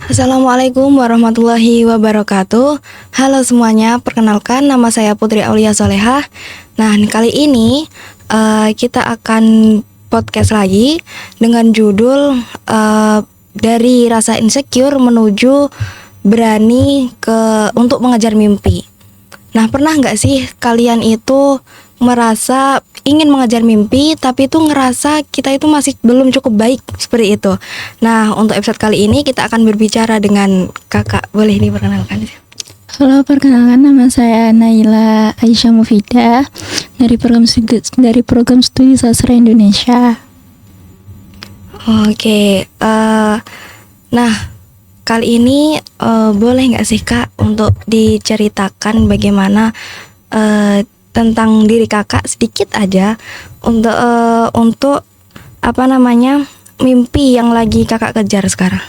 Assalamualaikum warahmatullahi wabarakatuh. Halo semuanya, perkenalkan nama saya Putri Aulia Solehah. Nah, kali ini kita akan podcast lagi dengan judul dari rasa insecure menuju berani untuk mengejar mimpi. Nah, pernah nggak sih kalian itu merasa ingin mengejar mimpi tapi itu ngerasa kita itu masih belum cukup baik seperti itu. Nah, untuk episode kali ini kita akan berbicara dengan kakak. Boleh diperkenalkan? Halo, perkenalkan nama saya Naila Aisyah Mufidah dari program studi sastra Indonesia. Oke, nah kali ini boleh nggak sih Kak untuk diceritakan bagaimana tentang diri kakak sedikit aja untuk mimpi yang lagi kakak kejar sekarang.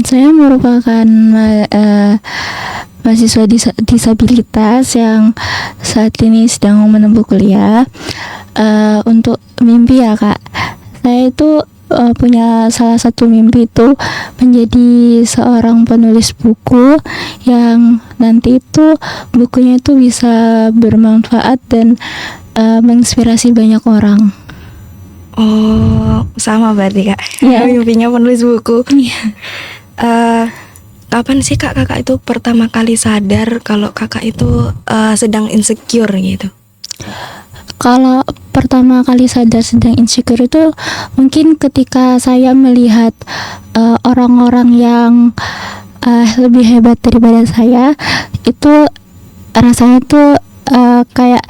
Saya merupakan mahasiswa disabilitas yang saat ini sedang menempuh kuliah. Untuk mimpi ya Kak, saya itu punya salah satu mimpi itu menjadi seorang penulis buku yang nanti itu bukunya itu bisa bermanfaat dan menginspirasi banyak orang. Oh, sama berarti Kak. Iya. Mimpinya penulis buku. Iya. Kapan sih kakak itu pertama kali sadar kalau kakak itu sedang insecure gitu? Kalau pertama kali sadar sedang insecure itu mungkin ketika saya melihat orang-orang yang lebih hebat daripada saya, itu rasanya tuh kayak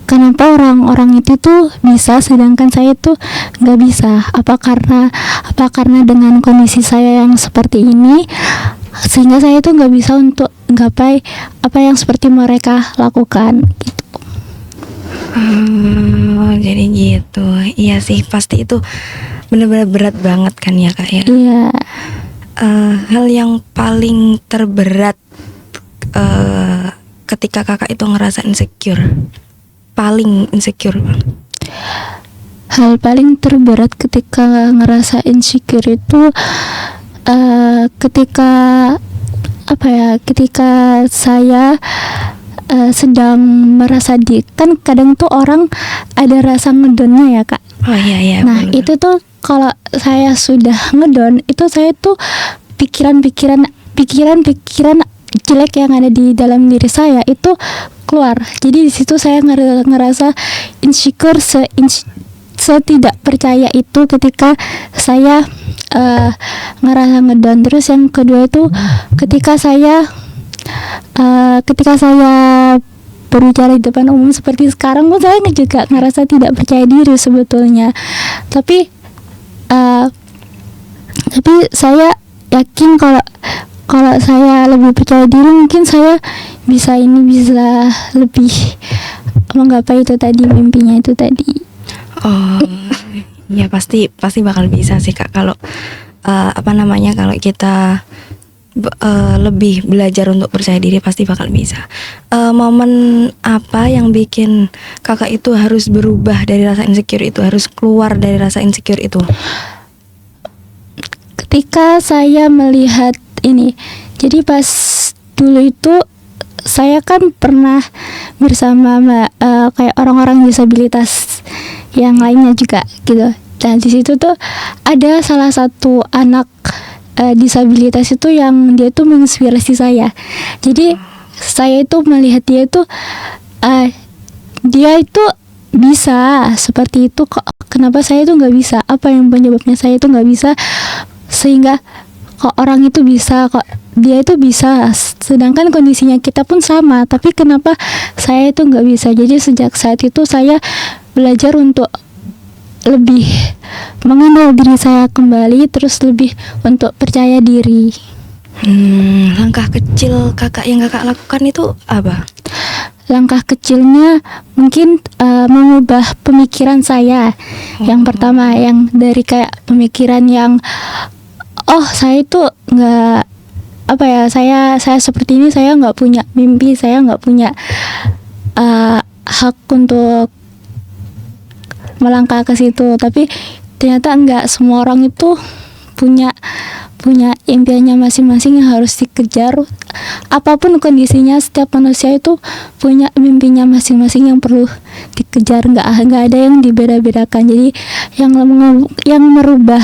kenapa orang-orang itu tuh bisa sedangkan saya tuh nggak bisa. Apa karena dengan kondisi saya yang seperti ini sehingga saya tuh nggak bisa untuk menggapai apa yang seperti mereka lakukan gitu. Jadi gitu. Iya sih, pasti itu benar-benar berat banget kan ya Kak ya. Iya. Hal yang paling terberat ketika kakak itu ngerasa insecure, paling insecure. Hal paling terberat ketika ngerasa insecure itu ketika saya sedang merasa kan kadang tuh orang ada rasa ngedonnya ya Kak. Oh iya. Nah bener. itu tuh kalau saya sudah ngedon itu saya tuh pikiran jelek yang ada di dalam diri saya itu keluar. Jadi di situ saya ngerasa insecure, tidak percaya itu ketika saya ngerasa ngedon. Terus yang kedua itu ketika saya berbicara di depan umum seperti sekarang pun saya juga ngerasa tidak percaya diri sebetulnya. Tapi saya yakin kalau saya lebih percaya diri mungkin saya bisa lebih menggapai itu tadi, mimpinya itu tadi. Oh, ya pasti bakal bisa sih Kak kalau kalau kita lebih belajar untuk percaya diri pasti bakal bisa. Momen apa yang bikin kakak itu harus berubah dari rasa insecure itu, harus keluar dari rasa insecure itu? Ketika saya melihat ini, jadi pas dulu itu saya kan pernah bersama kayak orang-orang disabilitas yang lainnya juga gitu. Dan di situ tuh ada salah satu anak disabilitas itu yang dia tuh menginspirasi saya. Jadi saya itu melihat dia itu bisa seperti itu kok. Kenapa saya itu nggak bisa? Apa yang penyebabnya saya itu nggak bisa? Sehingga kok orang itu bisa, kok dia itu bisa, sedangkan kondisinya kita pun sama, tapi kenapa saya itu nggak bisa? Jadi sejak saat itu saya belajar untuk lebih mengenal diri saya kembali, terus lebih untuk percaya diri. Langkah kecil kakak yang kakak lakukan itu apa? Langkah kecilnya mungkin mengubah pemikiran saya. Yang pertama, yang dari kayak pemikiran yang saya itu nggak saya seperti ini, saya nggak punya mimpi, saya nggak punya hak untuk melangkah ke situ. Tapi ternyata enggak, semua orang itu punya punya impiannya masing-masing yang harus dikejar. Apapun kondisinya, setiap manusia itu punya mimpinya masing-masing yang perlu dikejar. Nggak ada yang dibeda-bedakan. Jadi yang merubah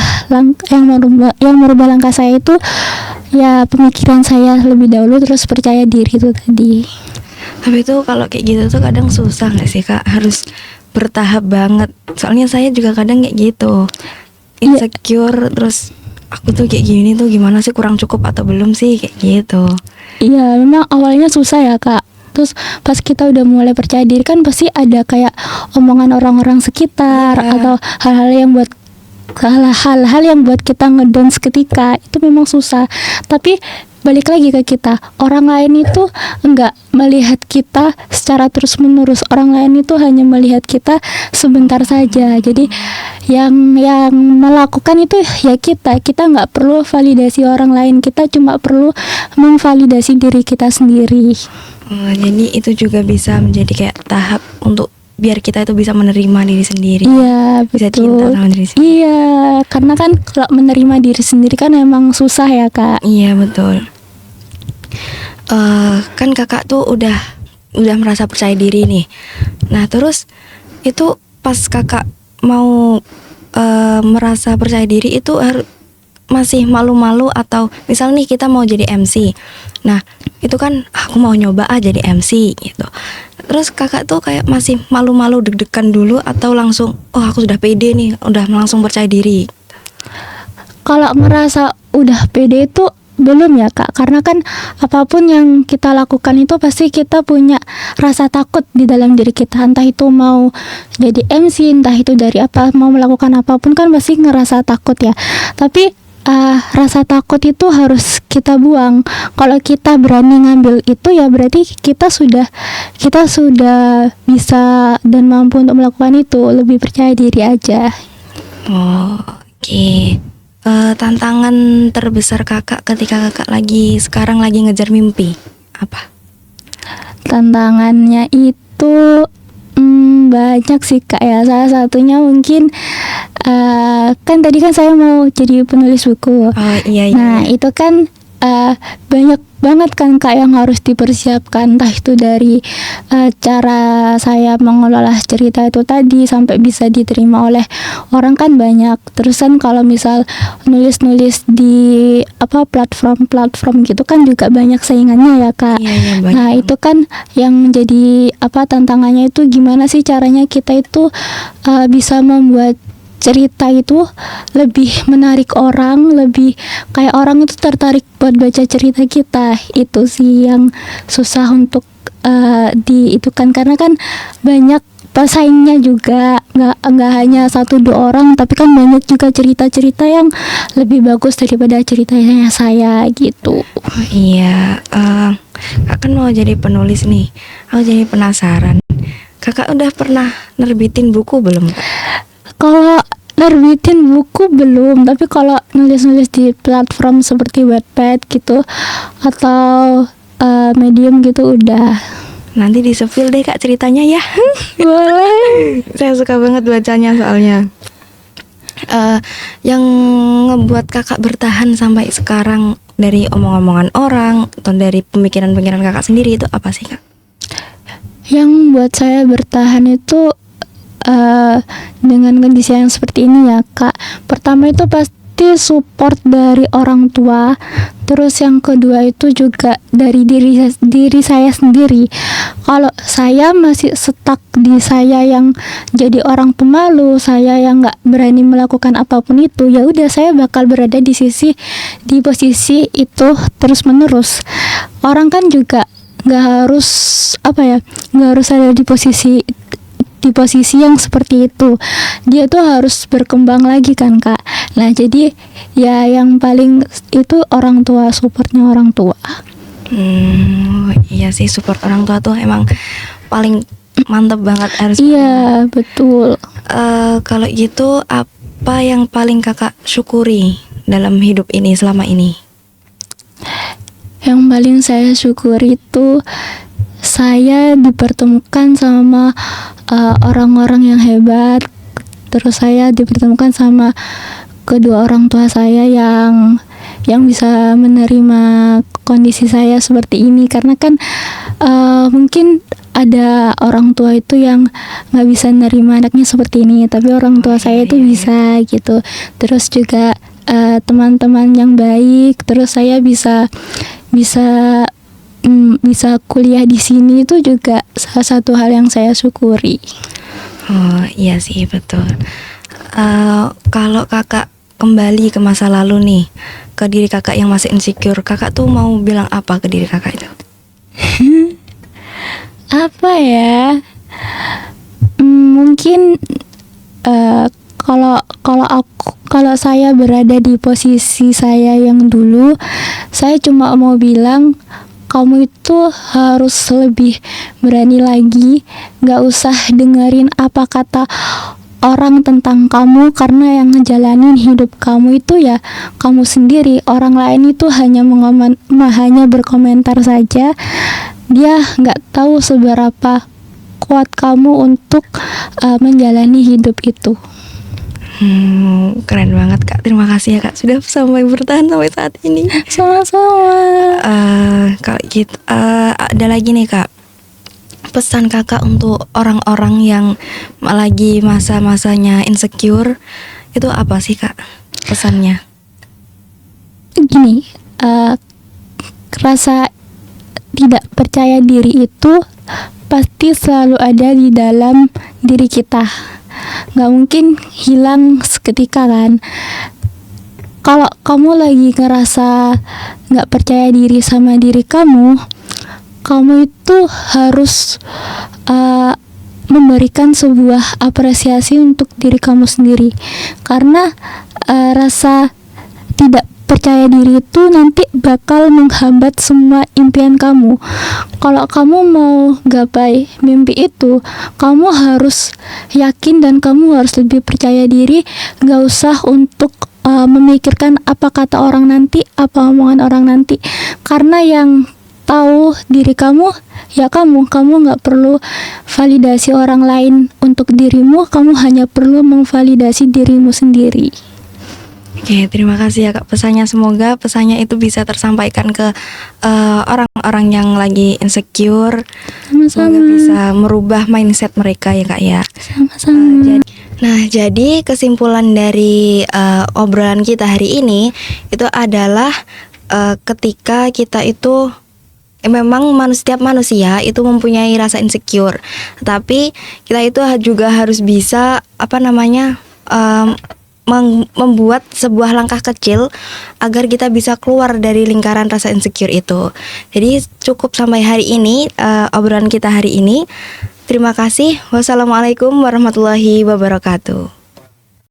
langkah saya itu ya pemikiran saya lebih dahulu, terus percaya diri itu tadi. Tapi itu kalau kayak gitu tuh kadang susah nggak sih Kak? Harus bertahap banget. Soalnya saya juga kadang kayak gitu, insecure, terus aku tuh kayak gini tuh gimana sih, kurang cukup atau belum sih, kayak gitu. Iya, memang awalnya susah ya Kak. Terus pas kita udah mulai percaya diri kan pasti ada kayak omongan orang-orang sekitar atau hal-hal yang buat kita ngedown seketika. Itu memang susah. Tapi balik lagi ke kita, orang lain itu enggak melihat kita secara terus menerus. Orang lain itu hanya melihat kita sebentar saja. Jadi yang melakukan itu ya kita nggak perlu validasi orang lain, kita cuma perlu memvalidasi diri kita sendiri. Jadi itu juga bisa menjadi kayak tahap untuk biar kita itu bisa menerima diri sendiri. Iya, bisa betul. cinta sama diri sendiri. Iya, karena kan kalau menerima diri sendiri kan emang susah ya Kak. Iya betul. Kan Kakak tuh udah merasa percaya diri nih. Nah terus itu pas Kakak mau merasa percaya diri itu masih malu-malu, atau misal nih kita mau jadi MC. Nah itu kan aku mau nyoba jadi MC gitu. Terus Kakak tuh kayak masih malu-malu, deg-degan dulu, atau langsung aku sudah pede nih, udah langsung percaya diri? Kalau merasa udah pede itu belum ya Kak, karena kan apapun yang kita lakukan itu pasti kita punya rasa takut di dalam diri kita. Entah itu mau jadi MC, entah itu dari apa, mau melakukan apapun kan pasti ngerasa takut ya. Tapi rasa takut itu harus kita buang. Kalau kita berani ngambil itu ya berarti kita sudah bisa dan mampu untuk melakukan itu. Lebih percaya diri aja. Oke. Tantangan terbesar Kakak ketika Kakak sekarang lagi ngejar mimpi apa? Tantangannya itu banyak sih Kak ya. Salah satunya mungkin kan tadi kan saya mau jadi penulis buku. Iya. Nah itu kan banyak banget kan Kak yang harus dipersiapkan, entah itu dari cara saya mengelola cerita itu tadi sampai bisa diterima oleh orang kan banyak. Terus kan kalau misal nulis di platform gitu kan juga banyak saingannya ya Kak. Iya, nah itu kan yang menjadi tantangannya itu gimana sih caranya kita itu bisa membuat cerita itu lebih menarik orang, lebih kayak orang itu tertarik buat baca cerita kita. Itu sih yang susah untuk diitukan, karena kan banyak pesaingnya juga, nggak hanya 1-2 orang, tapi kan banyak juga cerita-cerita yang lebih bagus daripada ceritanya saya gitu. Iya, Kak kan mau jadi penulis nih, aku jadi penasaran. Kakak udah pernah nerbitin buku belum? Kalau nerbitin buku belum, tapi kalau nulis-nulis di platform seperti Wattpad gitu atau Medium gitu udah. Nanti di-spill deh Kak ceritanya ya. Boleh. Saya suka banget bacanya soalnya. Yang ngebuat Kakak bertahan sampai sekarang dari omong-omongan orang atau dari pemikiran-pemikiran Kakak sendiri itu apa sih Kak? Yang buat saya bertahan itu dengan kondisi yang seperti ini ya Kak. Pertama itu pasti support dari orang tua. Terus yang kedua itu juga dari diri saya sendiri. Kalau saya masih stuck di saya yang jadi orang pemalu, saya yang nggak berani melakukan apapun itu, ya udah saya bakal berada di posisi itu terus menerus. Orang kan juga nggak harus ada di posisi yang seperti itu. Dia tuh harus berkembang lagi kan Kak. Nah jadi ya yang paling itu orang tua, supportnya orang tua. Iya sih, support orang tua tuh emang paling mantep banget, harus. Iya betul. Kalau gitu apa yang paling Kakak syukuri dalam hidup ini selama ini? Yang paling saya syukuri itu saya dipertemukan sama orang-orang yang hebat. Terus saya dipertemukan sama kedua orang tua saya yang yang bisa menerima kondisi saya seperti ini, karena kan mungkin ada orang tua itu yang nggak bisa nerima anaknya seperti ini, tapi orang tua saya itu bisa gitu. Terus juga teman-teman yang baik, terus saya bisa kuliah di sini, itu juga salah satu hal yang saya syukuri. Oh iya sih, betul. Kalau kakak kembali ke masa lalu nih, ke diri kakak yang masih insecure, kakak tuh mau bilang apa ke diri kakak itu? Apa ya? Mungkin kalau saya berada di posisi saya yang dulu, saya cuma mau bilang kamu itu harus lebih berani lagi, gak usah dengerin apa kata orang tentang kamu, karena yang ngejalanin hidup kamu itu ya kamu sendiri. Orang lain itu hanya berkomentar saja, dia nggak tahu seberapa kuat kamu untuk menjalani hidup itu. Keren banget Kak, terima kasih ya Kak sudah sampai bertahan sampai saat ini. Sama-sama. Kalau gitu ada lagi nih Kak, pesan kakak untuk orang-orang yang lagi masa-masanya insecure, itu apa sih Kak pesannya? Gini, rasa tidak percaya diri itu pasti selalu ada di dalam diri kita, nggak mungkin hilang seketika kan. Kalau kamu lagi ngerasa nggak percaya diri sama diri kamu itu harus memberikan sebuah apresiasi untuk diri kamu sendiri, karena rasa tidak percaya diri itu nanti bakal menghambat semua impian kamu. Kalau kamu mau gapai mimpi itu, kamu harus yakin dan kamu harus lebih percaya diri. Gak usah untuk memikirkan apa kata orang nanti, apa omongan orang nanti, karena yang tahu diri kamu ya kamu nggak perlu validasi orang lain untuk dirimu, kamu hanya perlu memvalidasi dirimu sendiri. Oke, terima kasih ya Kak pesannya. Semoga pesannya itu bisa tersampaikan ke orang-orang yang lagi insecure. Sama-sama. Semoga bisa merubah mindset mereka ya Kak ya. Sama-sama. Jadi kesimpulan dari obrolan kita hari ini itu adalah ketika kita itu memang setiap manusia itu mempunyai rasa insecure, tapi kita itu juga harus bisa membuat sebuah langkah kecil agar kita bisa keluar dari lingkaran rasa insecure itu. Jadi cukup sampai hari ini obrolan kita hari ini. Terima kasih. Wassalamualaikum warahmatullahi wabarakatuh.